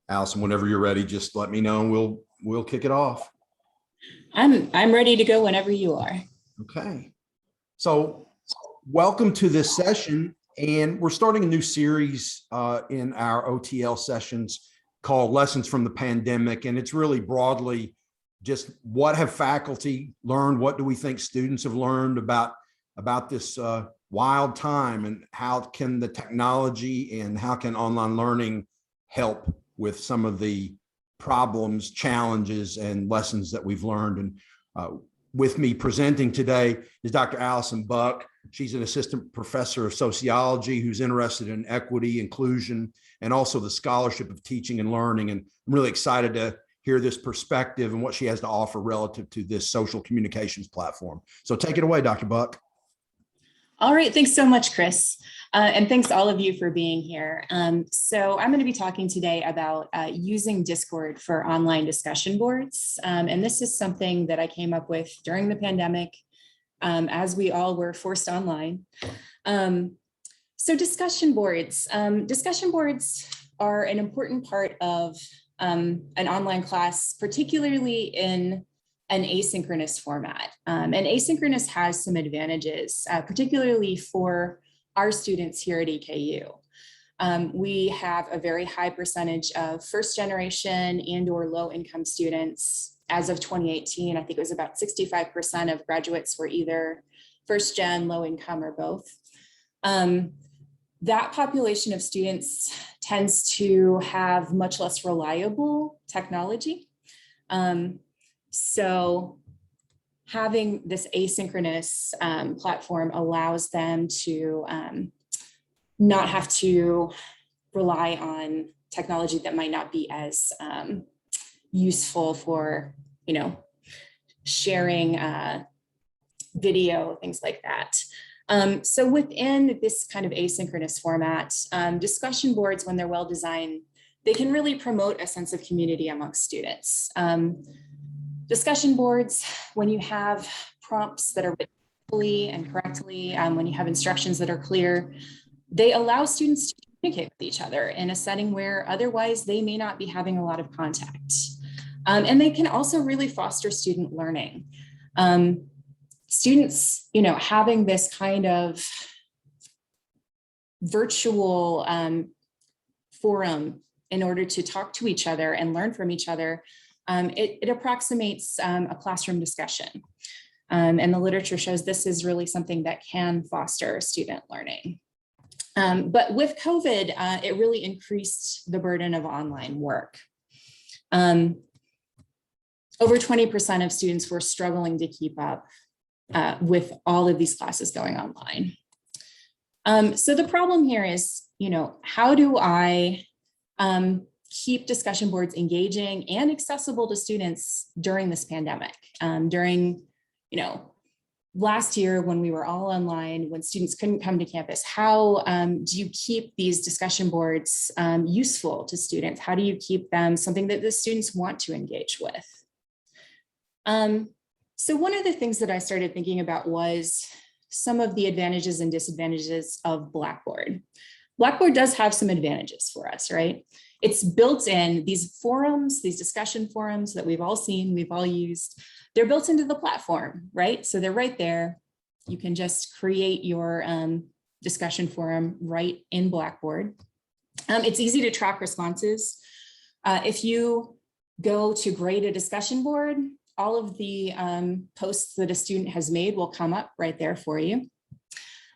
Allison, whenever you're ready, just let me know and we'll kick it off. I'm ready to go whenever you are. Okay. So welcome to this session. And we're starting a new series in our OTL sessions called Lessons from the Pandemic. And it's really broadly just what have faculty learned? What do we think students have learned about this wild time, and how can the technology and how can online learning help with some of the problems, challenges, and lessons that we've learned. And with me presenting today is Dr. Alison Buck. She's an assistant professor of sociology who's interested in equity, inclusion, and also the scholarship of teaching and learning. And I'm really excited to hear this perspective and what she has to offer relative to this social communications platform. So take it away, Dr. Buck. All right, thanks so much, Chris. And thanks all of you for being here. So I'm going to be talking today about using Discord for online discussion boards. And this is something that I came up with during the pandemic, as we all were forced online. So discussion boards. Discussion boards are an important part of an online class, particularly in an asynchronous format. And asynchronous has some advantages, particularly for our students here at EKU. We have a very high percentage of first generation and or low income students. As of 2018, I think it was about 65% of graduates were either first gen, low income, or both. That population of students tends to have much less reliable technology. So having this asynchronous platform allows them to not have to rely on technology that might not be as useful for, sharing video, things like that. So within this kind of asynchronous format, discussion boards, when they're well designed, they can really promote a sense of community amongst students. Discussion boards, when you have prompts that are written fully and correctly, when you have instructions that are clear, they allow students to communicate with each other in a setting where otherwise they may not be having a lot of contact. And they can also really foster student learning. Students, having this kind of virtual forum in order to talk to each other and learn from each other, it approximates a classroom discussion. And the literature shows this is really something that can foster student learning. But with COVID, it really increased the burden of online work. Over 20% of students were struggling to keep up with all of these classes going online. So the problem here is, how do I keep discussion boards engaging and accessible to students during this pandemic? During, last year when we were all online, when students couldn't come to campus, how do you keep these discussion boards useful to students? How do you keep them something that the students want to engage with? So one of the things that I started thinking about was some of the advantages and disadvantages of Blackboard. Blackboard does have some advantages for us, right? It's built in these forums, these discussion forums that we've all seen, we've all used. They're built into the platform, right? So they're right there. You can just create your discussion forum right in Blackboard. It's easy to track responses. If you go to grade a discussion board, all of the posts that a student has made will come up right there for you.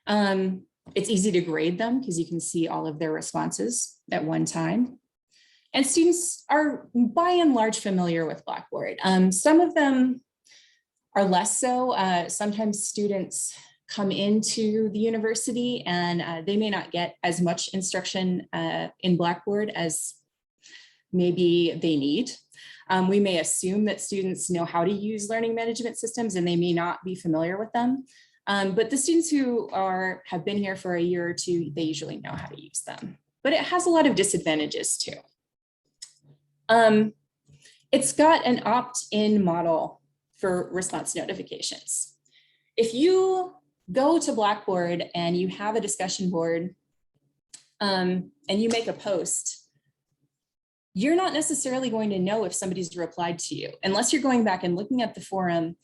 It's easy to grade them because you can see all of their responses at one time. And students are by and large familiar with Blackboard. Some of them are less so. Sometimes students come into the university and they may not get as much instruction in Blackboard as maybe they need. We may assume that students know how to use learning management systems and they may not be familiar with them. But the students who have been here for a year or two, they usually know how to use them. But it has a lot of disadvantages too. It's got an opt-in model for response notifications. If you go to Blackboard and you have a discussion board and you make a post, you're not necessarily going to know if somebody's replied to you unless you're going back and looking at the forum,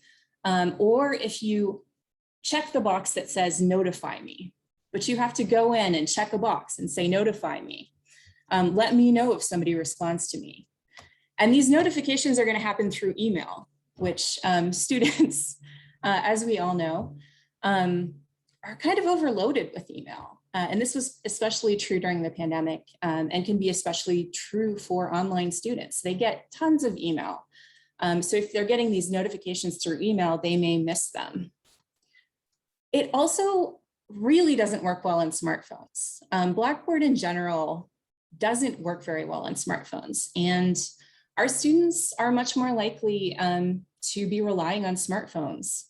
or if you check the box that says notify me, but you have to go in and check a box and say notify me. Let me know if somebody responds to me. And these notifications are going to happen through email, which students, as we all know, are kind of overloaded with email. And this was especially true during the pandemic, and can be especially true for online students. They get tons of email. So if they're getting these notifications through email, they may miss them. It also really doesn't work well on smartphones. Blackboard in general doesn't work very well on smartphones. And our students are much more likely to be relying on smartphones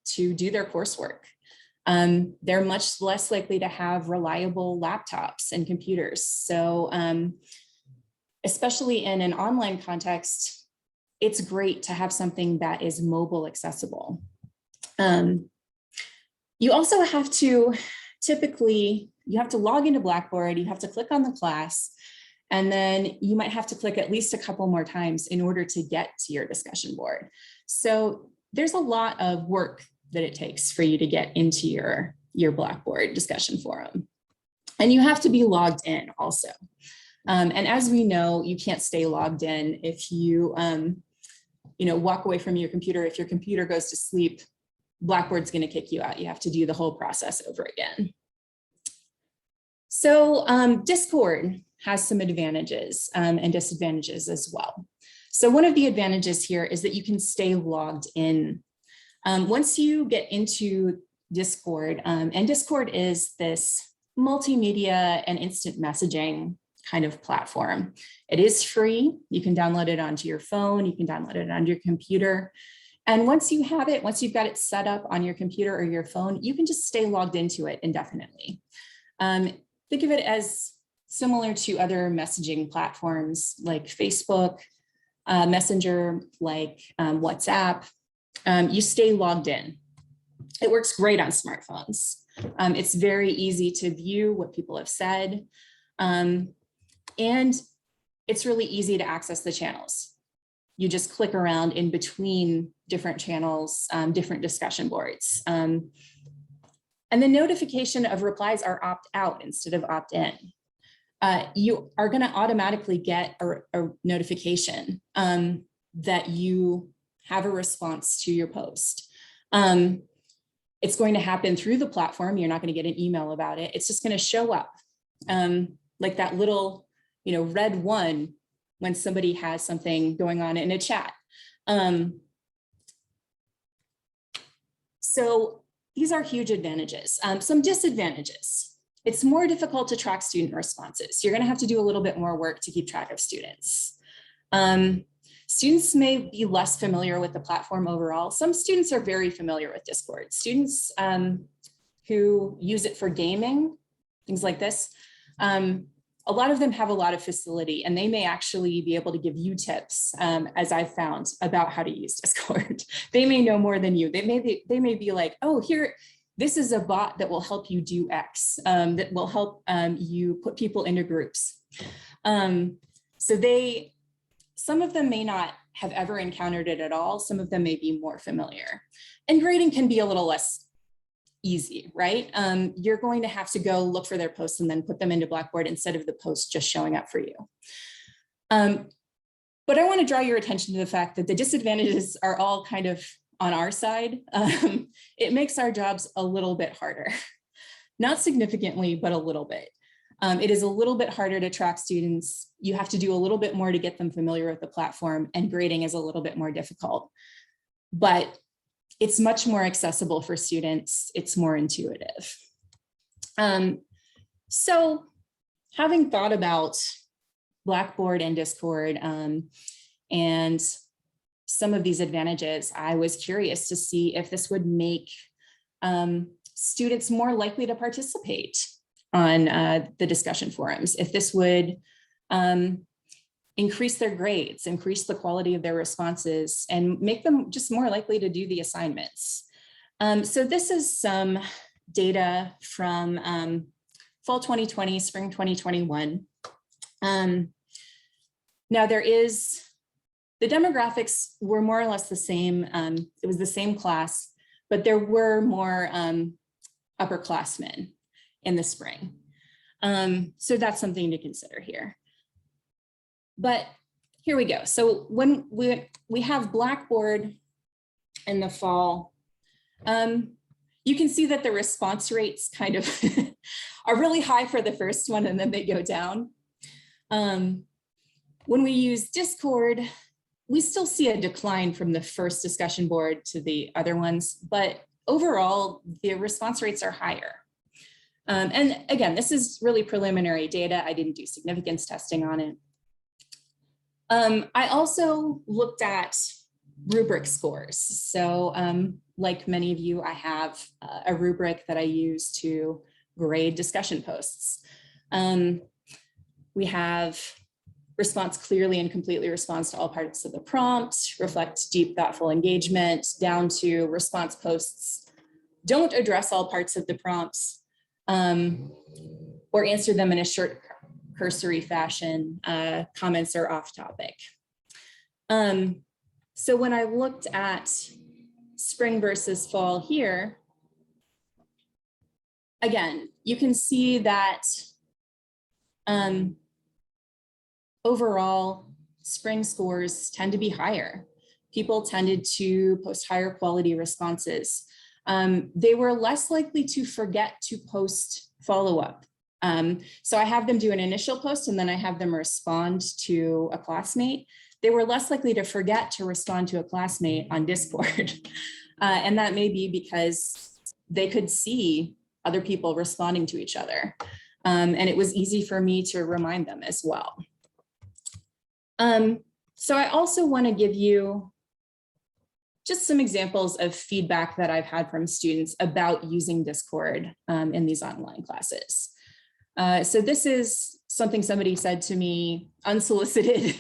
to do their coursework. They're much less likely to have reliable laptops and computers. So especially in an online context, it's great to have something that is mobile accessible. You also have to you have to log into Blackboard, you have to click on the class, and then you might have to click at least a couple more times in order to get to your discussion board. So there's a lot of work that it takes for you to get into your Blackboard discussion forum. And you have to be logged in also. And as we know, you can't stay logged in if you, walk away from your computer. If your computer goes to sleep, Blackboard's going to kick you out. You have to do the whole process over again. So Discord has some advantages and disadvantages as well. So one of the advantages here is that you can stay logged in. Once you get into Discord, and Discord is this multimedia and instant messaging kind of platform. It is free. You can download it onto your phone. You can download it on your computer. And once you have it, once you've got it set up on your computer or your phone, you can just stay logged into it indefinitely. Think of it as similar to other messaging platforms like Facebook, Messenger, like WhatsApp. You stay logged in. It works great on smartphones. It's very easy to view what people have said. And it's really easy to access the channels. You just click around in between different channels, different discussion boards. And the notification of replies are opt out instead of opt in. You are going to automatically get a notification that you have a response to your post. It's going to happen through the platform. You're not going to get an email about it. It's just going to show up like that little, red one when somebody has something going on in a chat. So these are huge advantages. Some disadvantages. It's more difficult to track student responses. You're going to have to do a little bit more work to keep track of students. Students may be less familiar with the platform overall. Some students are very familiar with Discord. Students who use it for gaming, things like this, a lot of them have a lot of facility, and they may actually be able to give you tips, as I've found, about how to use Discord. They may know more than you. They may be like, oh, here, this is a bot that will help you do X, that will help you put people into groups. So some of them may not have ever encountered it at all. Some of them may be more familiar. And grading can be a little less easy, right? You're going to have to go look for their posts and then put them into Blackboard instead of the post just showing up for you. But I want to draw your attention to the fact that the disadvantages are all kind of on our side. It makes our jobs a little bit harder, not significantly, but a little bit. It is a little bit harder to track students. You have to do a little bit more to get them familiar with the platform, and grading is a little bit more difficult. But it's much more accessible for students. It's more intuitive. So having thought about Blackboard and Discord and some of these advantages, I was curious to see if this would make students more likely to participate on the discussion forums, if this would increase their grades, increase the quality of their responses, and make them just more likely to do the assignments. So this is some data from fall 2020, spring 2021. Now the demographics were more or less the same. It was the same class, but there were more upperclassmen in the spring. So that's something to consider here. But here we go. So when we have Blackboard in the fall, you can see that the response rates kind of are really high for the first one and then they go down. When we use Discord, we still see a decline from the first discussion board to the other ones, but overall, the response rates are higher. And again, this is really preliminary data. I didn't do significance testing on it. I also looked at rubric scores. So like many of you, I have a rubric that I use to grade discussion posts. We have response clearly and completely responds to all parts of the prompt, reflect deep, thoughtful engagement, down to response posts don't address all parts of the prompts or answer them in a short, cursory fashion. Comments are off topic. So when I looked at spring versus fall here, again, you can see that overall, spring scores tend to be higher. People tended to post higher quality responses. They were less likely to forget to post follow-up. So I have them do an initial post and then I have them respond to a classmate. They were less likely to forget to respond to a classmate on Discord. And that may be because they could see other people responding to each other. And it was easy for me to remind them as well. So I also want to give you just some examples of feedback that I've had from students about using Discord in these online classes. So this is something somebody said to me unsolicited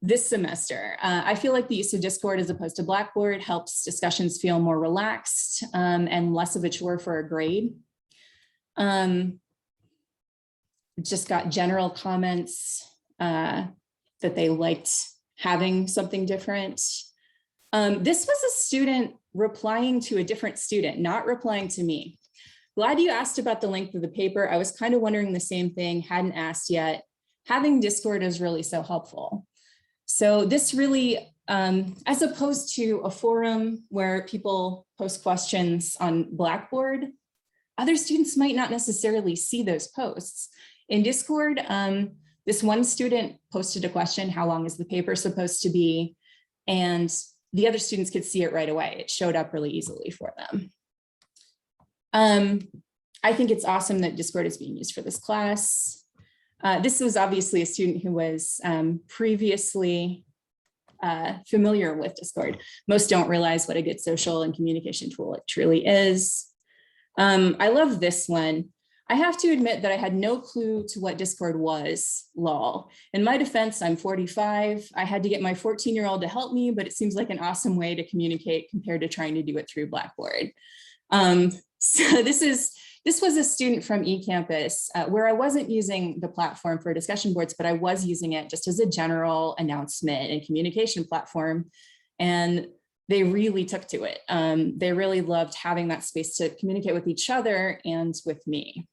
this semester. I feel like the use of Discord as opposed to Blackboard helps discussions feel more relaxed and less of a chore for a grade. Just got general comments that they liked having something different. This was a student replying to a different student, not replying to me. Glad you asked about the length of the paper. I was kind of wondering the same thing, hadn't asked yet. Having Discord is really so helpful. So this really, as opposed to a forum where people post questions on Blackboard, other students might not necessarily see those posts. In Discord, this one student posted a question, how long is the paper supposed to be? And the other students could see it right away. It showed up really easily for them. I think it's awesome that Discord is being used for this class. This was obviously a student who was previously familiar with Discord. Most don't realize what a good social and communication tool it truly is. I love this one. I have to admit that I had no clue to what Discord was, lol. In my defense, I'm 45. I had to get my 14-year-old to help me, but it seems like an awesome way to communicate compared to trying to do it through Blackboard. So this was a student from eCampus where I wasn't using the platform for discussion boards, but I was using it just as a general announcement and communication platform. And they really took to it. They really loved having that space to communicate with each other and with me.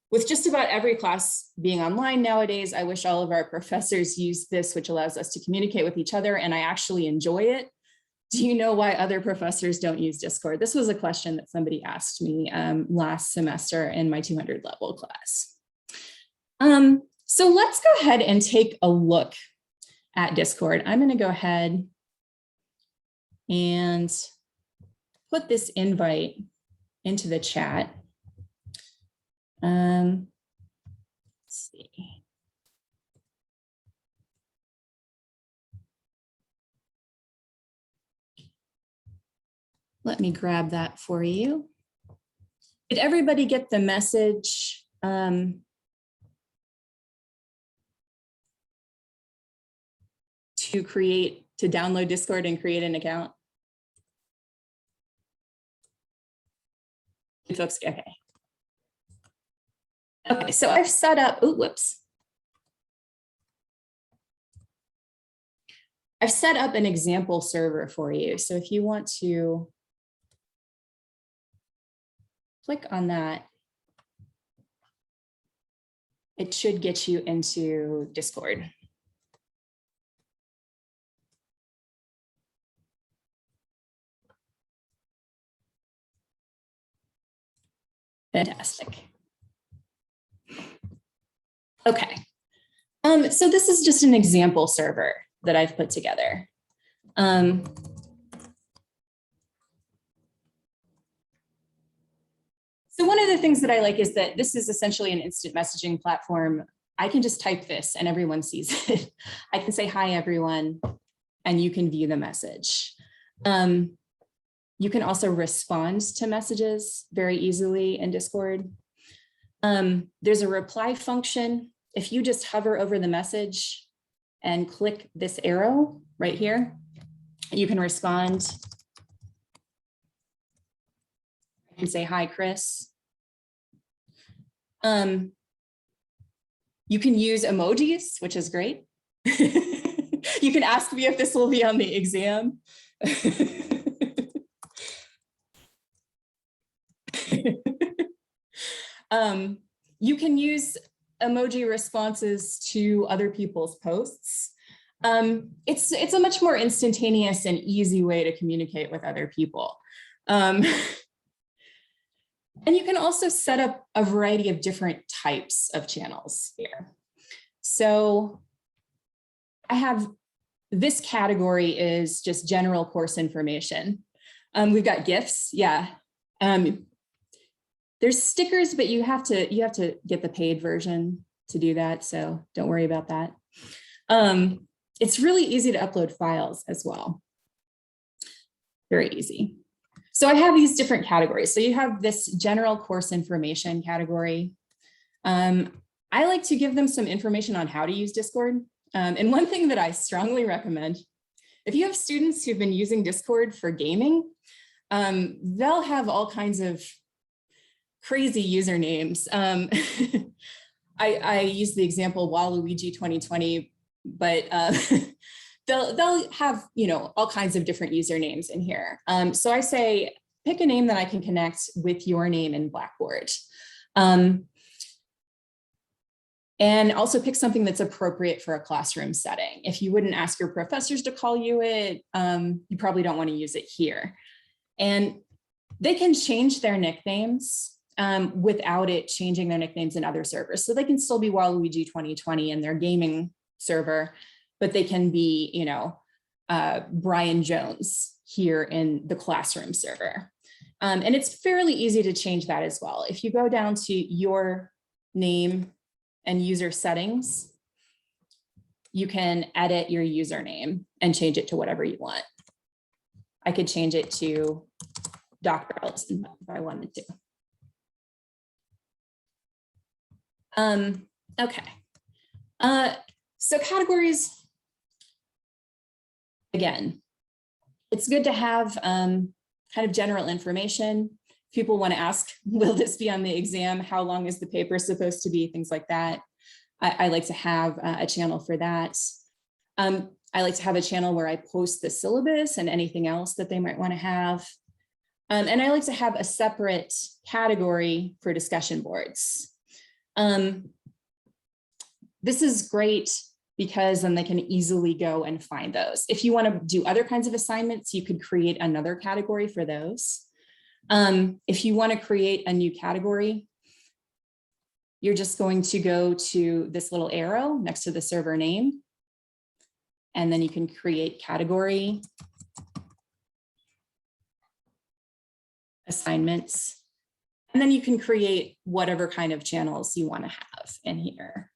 With just about every class being online nowadays, I wish all of our professors use this, which allows us to communicate with each other, and I actually enjoy it. Do you know why other professors don't use Discord? This was a question that somebody asked me last semester in my 200 level class. So let's go ahead and take a look at Discord. I'm going to go ahead and put this invite into the chat. Let's see. Let me grab that for you. Did everybody get the message? To download Discord and create an account? Folks, okay. Okay, so I've set up, oh, whoops. I've set up an example server for you. So if you want to click on that, it should get you into Discord. Fantastic. Okay. So this is just an example server that I've put together. So one of the things that I like is that this is essentially an instant messaging platform. I can just type this and everyone sees it. I can say, hi, everyone, and you can view the message. You can also respond to messages very easily in Discord. There's a reply function. If you just hover over the message and click this arrow right here, you can respond. You can say, hi, Chris. You can use emojis, which is great. You can ask me if this will be on the exam. You can use emoji responses to other people's posts. It's a much more instantaneous and easy way to communicate with other people. And you can also set up a variety of different types of channels here. So I have this category is just general course information. We've got GIFs, yeah. There's stickers, but you have to get the paid version to do that. So don't worry about that. It's really easy to upload files as well. Very easy. So I have these different categories. So you have this general course information category. I like to give them some information on how to use Discord. And one thing that I strongly recommend, if you have students who've been using Discord for gaming, they'll have all kinds of crazy usernames. I use the example Waluigi 2020, but they'll have, you know, all kinds of different usernames in here. So I say, pick a name that I can connect with your name in Blackboard. And also pick something that's appropriate for a classroom setting. If you wouldn't ask your professors to call you it, you probably don't want to use it here. And they can change their nicknames without it changing their nicknames in other servers. So they can still be Waluigi 2020 in their gaming server, but they can be, you know, Brian Jones here in the classroom server. And it's fairly easy to change that as well. If you go down to your name and user settings, you can edit your username and change it to whatever you want. I could change it to Dr. Alison if I wanted to. Okay. So categories, again, it's good to have kind of general information. People want to ask, will this be on the exam? How long is the paper supposed to be? Things like that. I like to have a channel for that. I like to have a channel where I post the syllabus and anything else that they might want to have. And I like to have a separate category for discussion boards. This is great because then they can easily go and find those. If you want to do other kinds of assignments, you could create another category for those. If you want to create a new category, you're just going to go to this little arrow next to the server name, and then you can create category, assignments, and then you can create whatever kind of channels you want to have in here.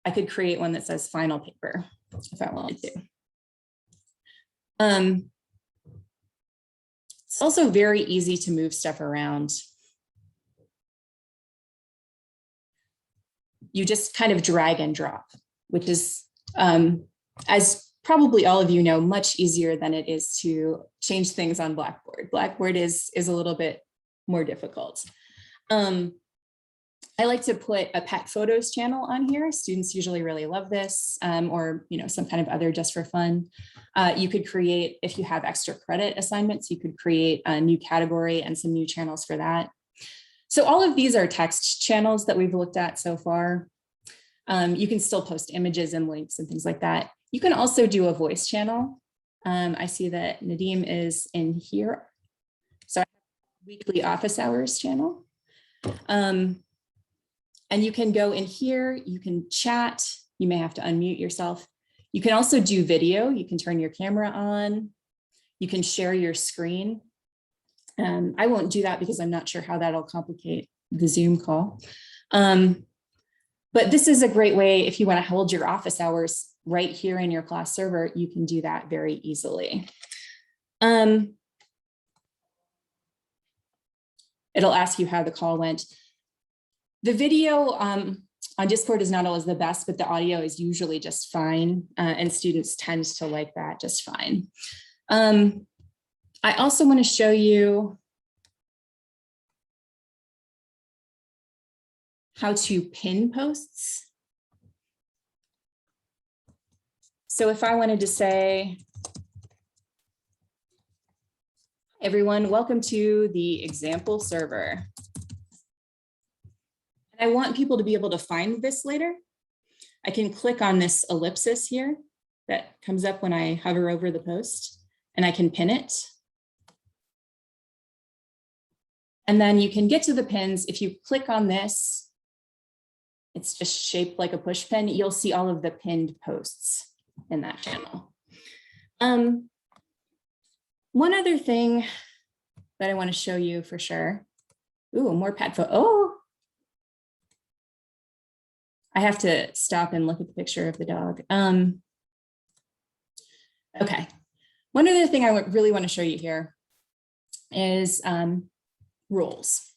I could create one that says final paper if I wanted to. It's also very easy to move stuff around. You just kind of drag and drop, which is, as probably all of you know, much easier than it is to change things on Blackboard. Blackboard is a little bit more difficult. I like to put a pet photos channel on here. Students usually really love this, or some kind of other just for fun. You could create, if you have extra credit assignments, you could create a new category and some new channels for that. So all of these are text channels that we've looked at so far. You can still post images and links and things like that. You can also do a voice channel. I see that Nadim is in here. So I have a weekly office hours channel. And you can go in here, you can chat, you may have to unmute yourself. You can also do video, you can turn your camera on, you can share your screen. I won't do that because I'm not sure how that'll complicate the Zoom call. But this is a great way if you want to hold your office hours right here in your class server, you can do that very easily. It'll ask you how the call went. The video on Discord is not always the best, but the audio is usually just fine, and students tend to like that just fine. I also want to show you how to pin posts. So if I wanted to say, everyone, welcome to the example server. I want people to be able to find this later. I can click on this ellipsis here that comes up when I hover over the post, and I can pin it. And then you can get to the pins. If you click on this, it's just shaped like a push pin. You'll see all of the pinned posts in that channel. One other thing that I want to show you for sure. Ooh, more pet photo. Oh, I have to stop and look at the picture of the dog. Okay. One other thing I really want to show you here is rules.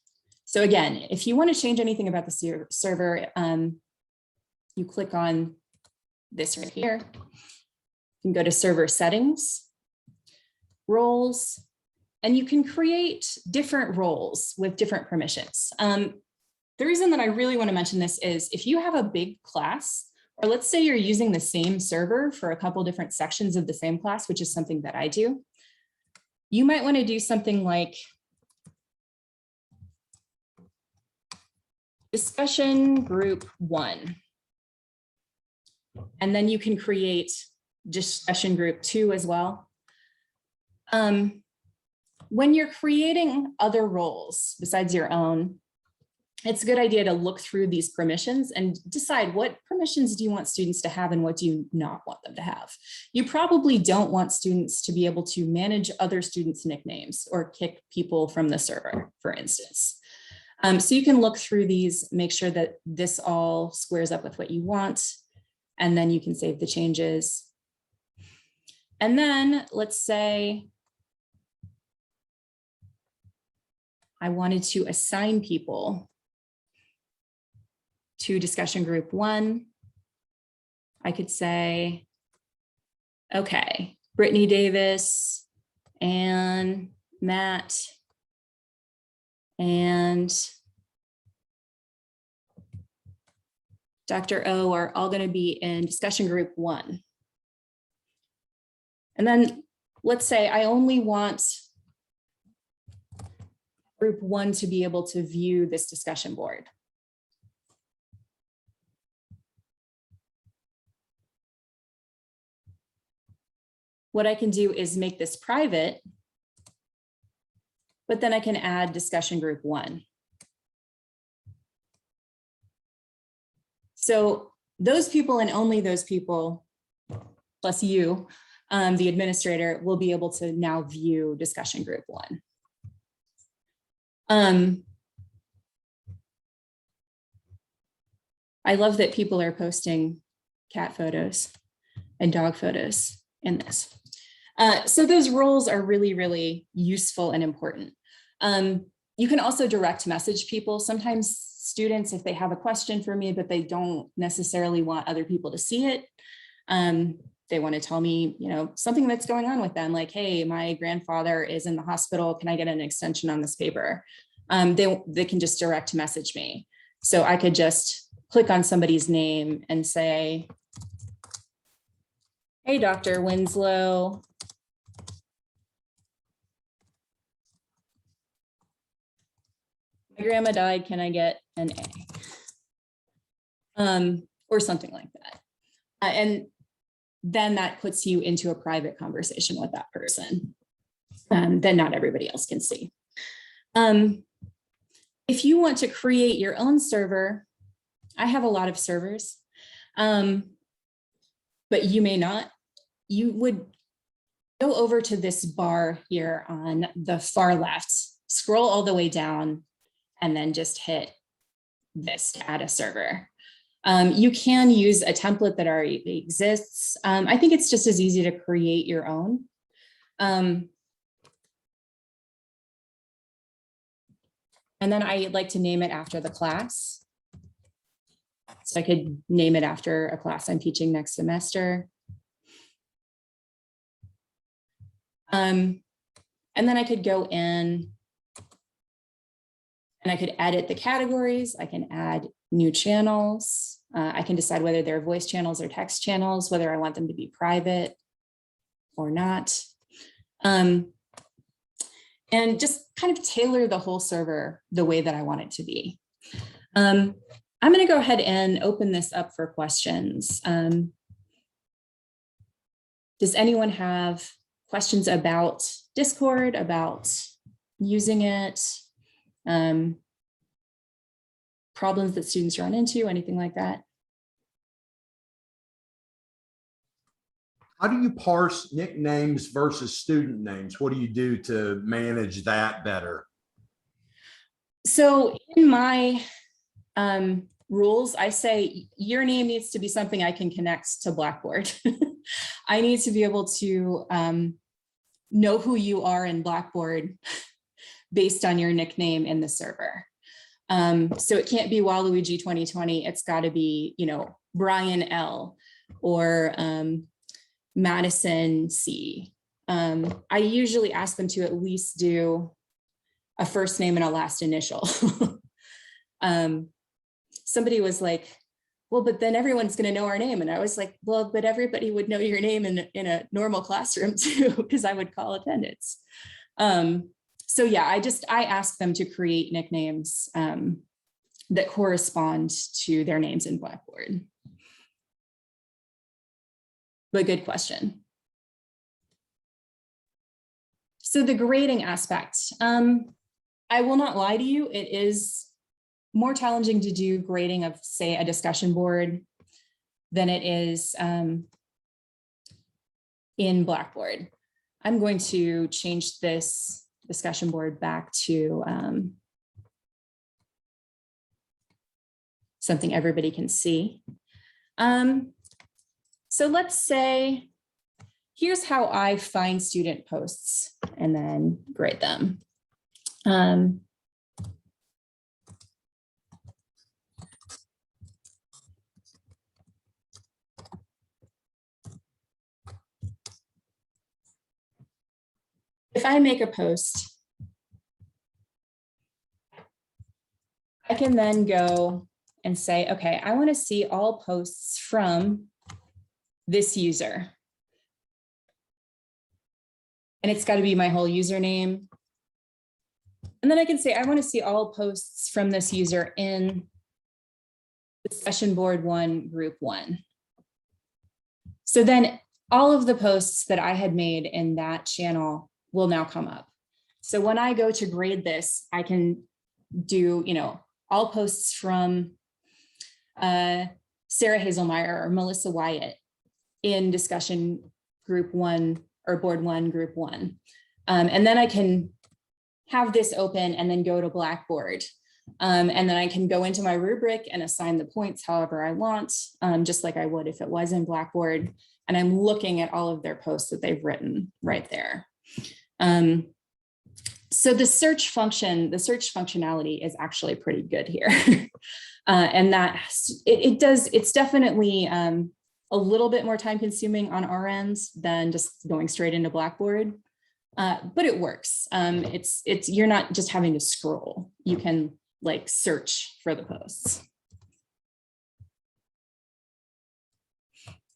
So again, if you want to change anything about the server, you click on this right here. You can go to server settings, roles, and you can create different roles with different permissions. The reason that I really want to mention this is if you have a big class, or let's say you're using the same server for a couple different sections of the same class, which is something that I do, you might want to do something like discussion group 1. And then you can create discussion group 2 as well. When you're creating other roles besides your own, it's a good idea to look through these permissions and decide what permissions do you want students to have and what do you not want them to have. You probably don't want students to be able to manage other students' nicknames or kick people from the server, for instance. So you can look through these, make sure that this all squares up with what you want, and then you can save the changes. And then let's say I wanted to assign people to discussion group 1. I could say, okay, Brittany Davis and Matt and Dr. O are all going to be in discussion group 1. And then let's say I only want group 1 to be able to view this discussion board. What I can do is make this private, but then I can add discussion group 1. So those people and only those people, plus you, the administrator, will be able to now view discussion group 1. I love that people are posting cat photos and dog photos in this. So those roles are really, really useful and important. You can also direct message people. Sometimes students, if they have a question for me, but they don't necessarily want other people to see it, they want to tell me, something that's going on with them, like, hey, my grandfather is in the hospital. Can I get an extension on this paper? They can just direct message me. So I could just click on somebody's name and say, hey, Dr. Winslow. My grandma died, can I get an A? Or something like that. And then that puts you into a private conversation with that person that not everybody else can see. If you want to create your own server, I have a lot of servers, but you may not. You would go over to this bar here on the far left, scroll all the way down, and then just hit this to add a server. You can use a template that already exists. I think it's just as easy to create your own. And then I like to name it after the class. So I could name it after a class I'm teaching next semester. And then I could go in and I could edit the categories. I can add new channels. I can decide whether they're voice channels or text channels, whether I want them to be private or not. And just kind of tailor the whole server the way that I want it to be. I'm going to go ahead and open this up for questions. Does anyone have questions about Discord, about using it? Problems that students run into, anything like that? How do you parse nicknames versus student names? What do you do to manage that better? So in my rules, I say your name needs to be something I can connect to Blackboard. I need to be able to know who you are in Blackboard based on your nickname in the server. So it can't be Waluigi 2020. It's got to be, Brian L or Madison C. I usually ask them to at least do a first name and a last initial. Somebody was like, well, but then everyone's going to know our name. And I was like, well, but everybody would know your name in a normal classroom too, because I would call attendance. So yeah, I ask them to create nicknames that correspond to their names in Blackboard. But good question. So the grading aspect, I will not lie to you, it is more challenging to do grading of, say, a discussion board than it is in Blackboard. I'm going to change this discussion board back to something everybody can see. So let's say, here's how I find student posts and then grade them. If I make a post, I can then go and say, okay, I want to see all posts from this user. And it's got to be my whole username. And then I can say, I want to see all posts from this user in session board 1, group 1. So then all of the posts that I had made in that channel will now come up. So when I go to grade this, I can do, all posts from Sarah Hazelmeyer or Melissa Wyatt in discussion group 1 or board 1, group 1. And then I can have this open and then go to Blackboard. And then I can go into my rubric and assign the points however I want, just like I would if it was in Blackboard. And I'm looking at all of their posts that they've written right there. So the search functionality is actually pretty good here. And that it's definitely a little bit more time consuming on our end than just going straight into Blackboard. But it works. You're not just having to scroll. You can like search for the posts.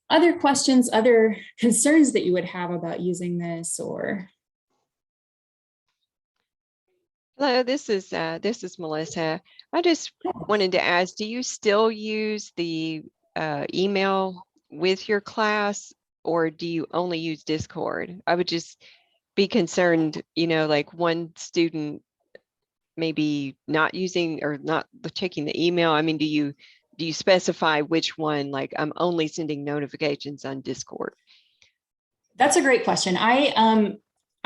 Other questions, other concerns that you would have about using this, or? Hello, this is Melissa. I just wanted to ask, do you still use the email with your class, or do you only use Discord? I would just be concerned, like one student maybe not using or not checking the email. I mean, do you specify which one, like I'm only sending notifications on Discord? That's a great question.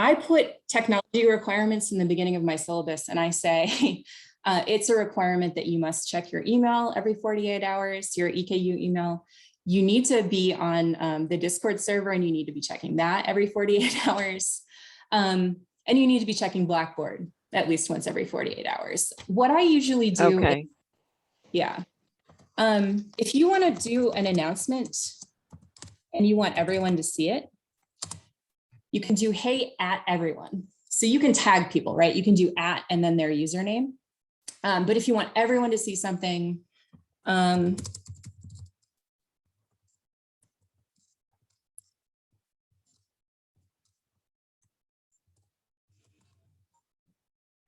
I put technology requirements in the beginning of my syllabus, and I say it's a requirement that you must check your email every 48 hours, your EKU email. You need to be on the Discord server, and you need to be checking that every 48 hours. And you need to be checking Blackboard at least once every 48 hours. What I usually do, Okay. If you want to do an announcement and you want everyone to see it, you can do hey at everyone. So you can tag people, right? You can do at and then their username. But if you want everyone to see something, I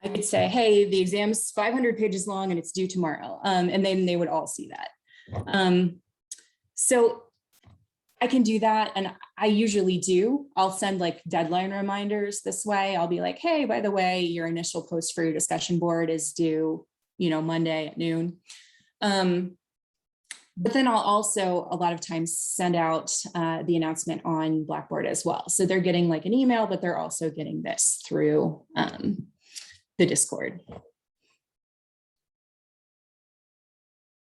could say, hey, the exam's 500 pages long and it's due tomorrow. And then they would all see that. So I can do that. And I usually do. I'll send like deadline reminders this way. I'll be like, hey, by the way, your initial post for your discussion board is due, Monday at noon. But then I'll also a lot of times send out the announcement on Blackboard as well. So they're getting like an email, but they're also getting this through the Discord.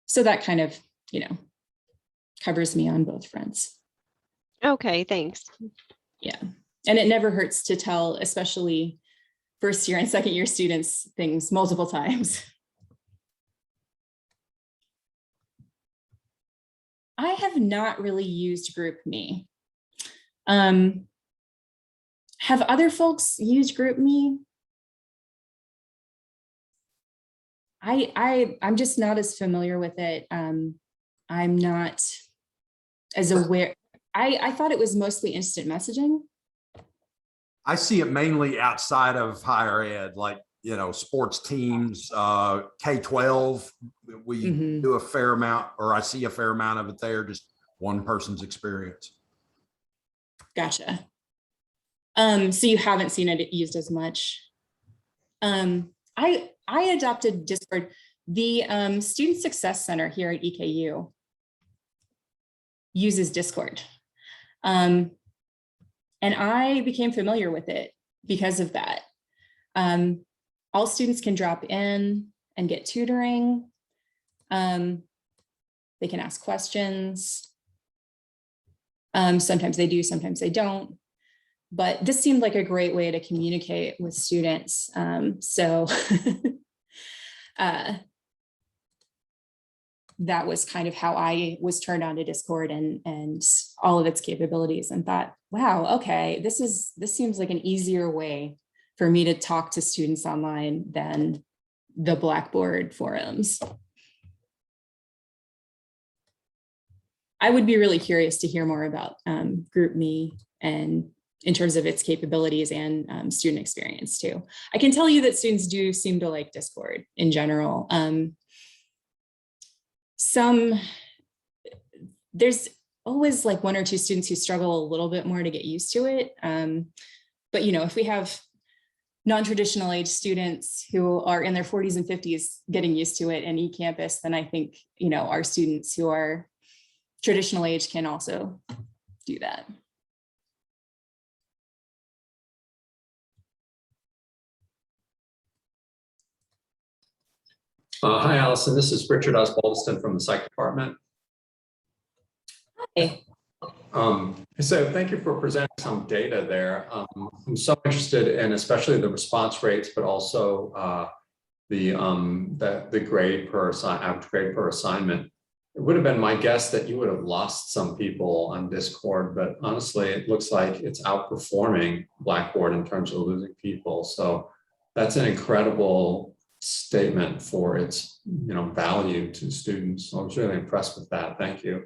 So that kind of, covers me on both fronts. Okay, thanks. Yeah. And it never hurts to tell, especially first year and second year students, things multiple times. I have not really used GroupMe. Have other folks used GroupMe? I'm just not as familiar with it. I'm not as aware. I thought it was mostly instant messaging. I see it mainly outside of higher ed, like, sports teams, K-12. We do a fair amount, or I see a fair amount of it there, just one person's experience. Gotcha. So you haven't seen it used as much. I adopted Discord. The Student Success Center here at EKU uses Discord. And I became familiar with it because of that. All students can drop in and get tutoring. They can ask questions. Sometimes they do, sometimes they don't. But this seemed like a great way to communicate with students. So that was kind of how I was turned on to Discord and all of its capabilities, and thought, wow, okay, this seems like an easier way for me to talk to students online than the Blackboard forums. I would be really curious to hear more about GroupMe and in terms of its capabilities and student experience too. I can tell you that students do seem to like Discord in general. There's always like one or two students who struggle a little bit more to get used to it. But if we have non-traditional age students who are in their 40s and 50s getting used to it in eCampus, then I think, our students who are traditional age can also do that. Hi, Alison. This is Richard Osbaldiston from the Psych Department. Hi. So thank you for presenting some data there. I'm so interested in especially the response rates, but also the grade per average grade per assignment. It would have been my guess that you would have lost some people on Discord, but honestly, it looks like it's outperforming Blackboard in terms of losing people. So that's an incredible statement for its, value to students. So I was really impressed with that. Thank you.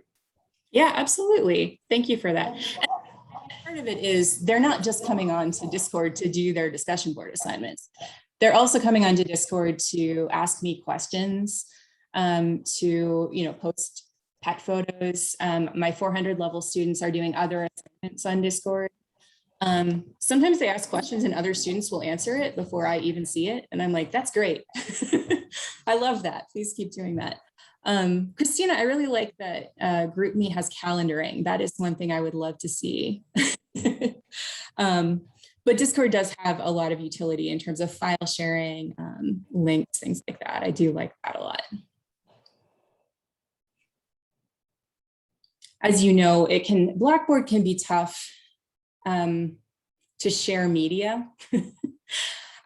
Yeah, absolutely. Thank you for that. And part of it is they're not just coming on to Discord to do their discussion board assignments. They're also coming onto Discord to ask me questions, to post pet photos. My 400 level students are doing other assignments on Discord. Sometimes they ask questions and other students will answer it before I even see it. And I'm like, that's great. I love that. Please keep doing that. Christina, I really like that GroupMe has calendaring. That is one thing I would love to see. But Discord does have a lot of utility in terms of file sharing, links, things like that. I do like that a lot. As you know, Blackboard can be tough to share media.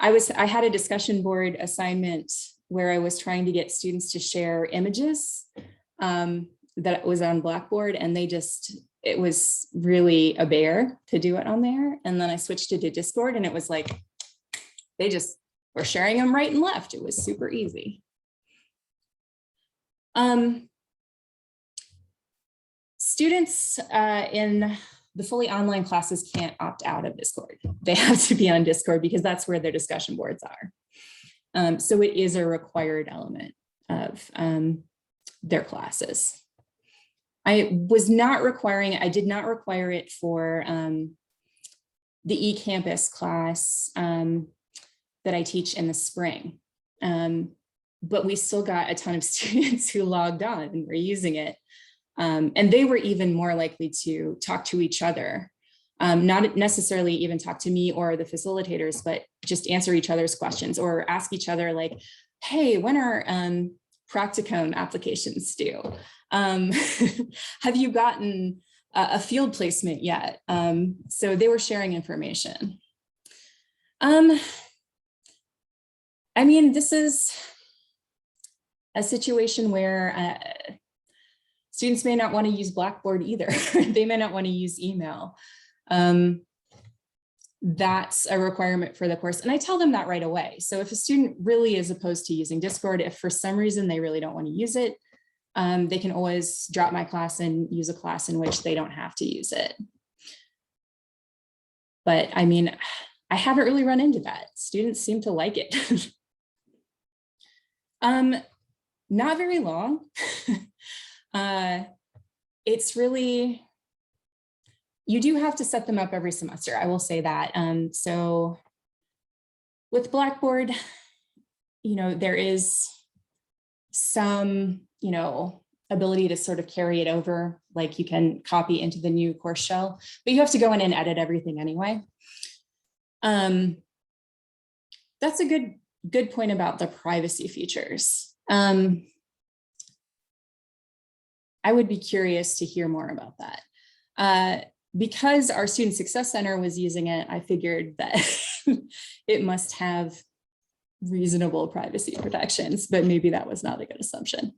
I had a discussion board assignment where I was trying to get students to share images that was on Blackboard, and it was really a bear to do it on there. And then I switched it to Discord, and it was like, they just were sharing them right and left. It was super easy. Students in the fully online classes can't opt out of Discord. They have to be on Discord because that's where their discussion boards are. So it is a required element of their classes. I did not require it for the eCampus class that I teach in the spring. But we still got a ton of students who logged on and were using it. And they were even more likely to talk to each other, not necessarily even talk to me or the facilitators, but just answer each other's questions or ask each other like, hey, when are practicum applications due? Have you gotten a field placement yet? So they were sharing information. I mean, this is a situation where students may not want to use Blackboard either. They may not want to use email. That's a requirement for the course. And I tell them that right away. So if a student really is opposed to using Discord, if for some reason they really don't want to use it, they can always drop my class and use a class in which they don't have to use it. But I mean, I haven't really run into that. Students seem to like it. Not very long. It's really, you do have to set them up every semester. I will say that. So with Blackboard, there is some, ability to sort of carry it over, like you can copy into the new course shell, but you have to go in and edit everything anyway. That's a good point about the privacy features. I would be curious to hear more about that. Because our Student Success Center was using it, I figured that it must have reasonable privacy protections, but maybe that was not a good assumption.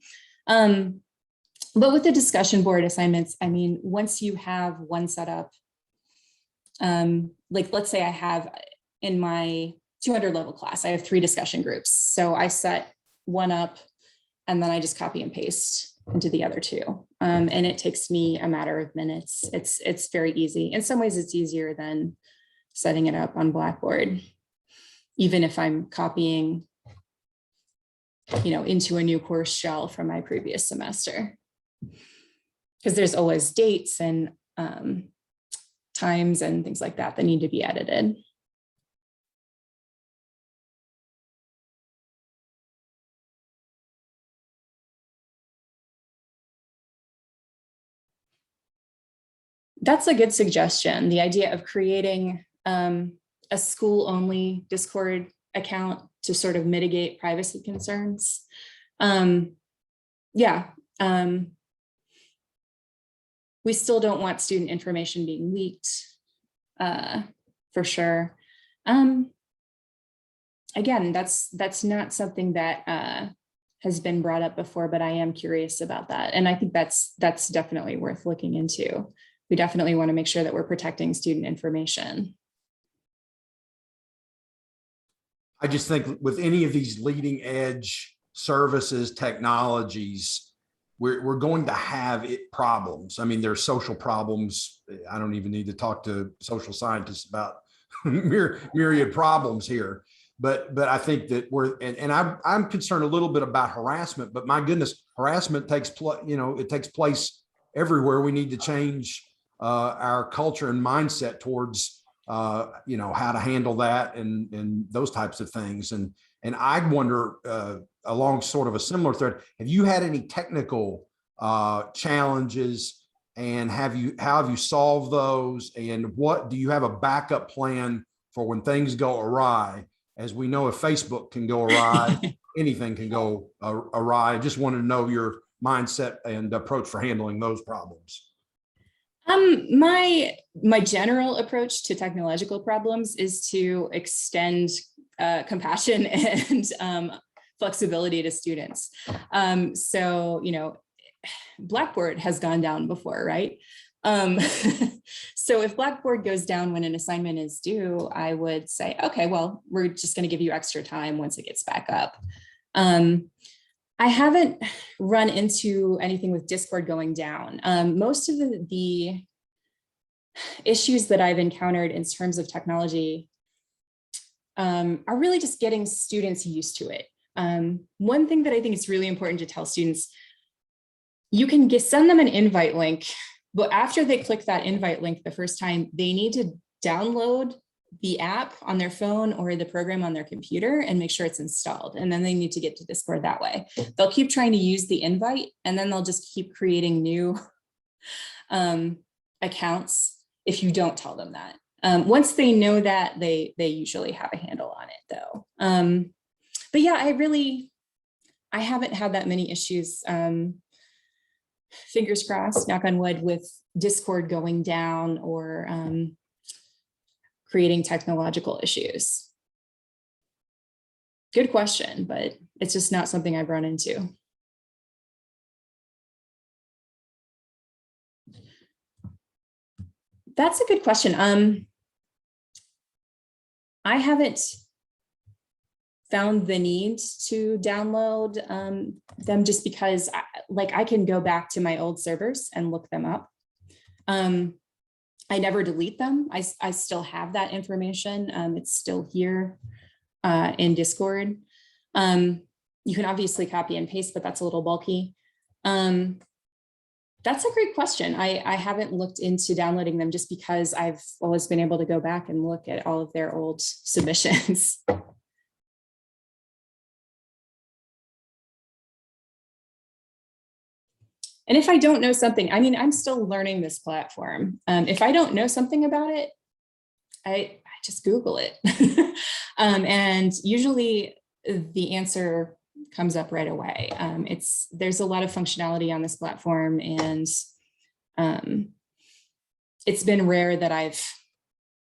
But with the discussion board assignments, I mean, once you have one set up, like let's say I have in my 200 level class, I have 3 discussion groups. So I set one up and then I just copy and paste into the other 2. And it takes me a matter of minutes. It's very easy. In some ways, it's easier than setting it up on Blackboard, even if I'm copying, into a new course shell from my previous semester. Because there's always dates and times and things like that that need to be edited. That's a good suggestion. The idea of creating a school-only Discord account to sort of mitigate privacy concerns. Yeah. We still don't want student information being leaked, for sure. Again, that's not something that has been brought up before, but I am curious about that. And I think that's definitely worth looking into. We definitely want to make sure that we're protecting student information. I just think with any of these leading edge services, technologies, we're going to have problems. I mean, there's social problems. I don't even need to talk to social scientists about myriad problems here. But I think that I'm concerned a little bit about harassment, but my goodness, harassment takes it takes place everywhere. We need to change our culture and mindset towards how to handle that and those types of things. And I wonder, along sort of a similar thread, have you had any technical challenges, and how have you solved those? And what do you have a backup plan for when things go awry? As we know, if Facebook can go awry, anything can go awry. I just want to know your mindset and approach for handling those problems. My general approach to technological problems is to extend compassion and flexibility to students. So, Blackboard has gone down before, right? So if Blackboard goes down when an assignment is due, I would say, okay, well, we're just going to give you extra time once it gets back up. I haven't run into anything with Discord going down. Most of the issues that I've encountered in terms of technology are really just getting students used to it. One thing that I think is really important to tell students, you can send them an invite link, but after they click that invite link the first time, they need to download the app on their phone or the program on their computer and make sure it's installed. And then they need to get to Discord that way. They'll keep trying to use the invite, and then they'll just keep creating new accounts if you don't tell them that. Once they know that, they usually have a handle on it though. But yeah, I haven't had that many issues. Fingers crossed, knock on wood, with Discord going down or creating technological issues. Good question, but it's just not something I've run into. That's a good question. I haven't found the need to download them, just because I can go back to my old servers and look them up. I never delete them. I still have that information. It's still here in Discord. You can obviously copy and paste, but that's a little bulky. That's a great question. I haven't looked into downloading them, just because I've always been able to go back and look at all of their old submissions. And if I don't know something, I mean, I'm still learning this platform. If I don't know something about it, I just Google it. And usually the answer comes up right away. There's a lot of functionality on this platform, and it's been rare that I've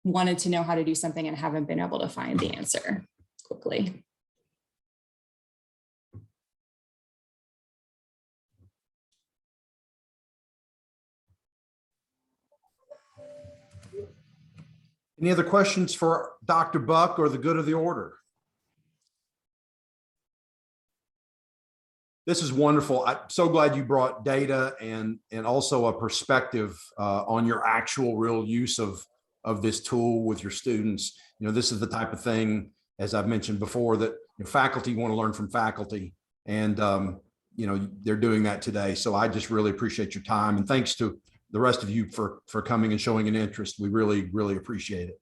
wanted to know how to do something and haven't been able to find the answer quickly. Any other questions for Dr. Buck or the good of the order? This is wonderful. I'm so glad you brought data and also a perspective on your actual real use of this tool with your students. This is the type of thing, as I've mentioned before, that faculty want to learn from faculty, and they're doing that today. So I just really appreciate your time, and thanks to the rest of you for coming and showing an interest. We really, really appreciate it.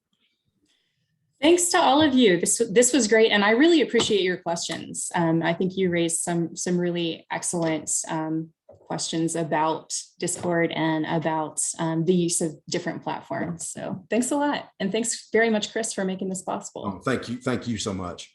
Thanks to all of you. This was great, and I really appreciate your questions. I think you raised some really excellent questions about Discord and about the use of different platforms. So thanks a lot, and thanks very much, Chris, for making this possible. Oh, thank you so much.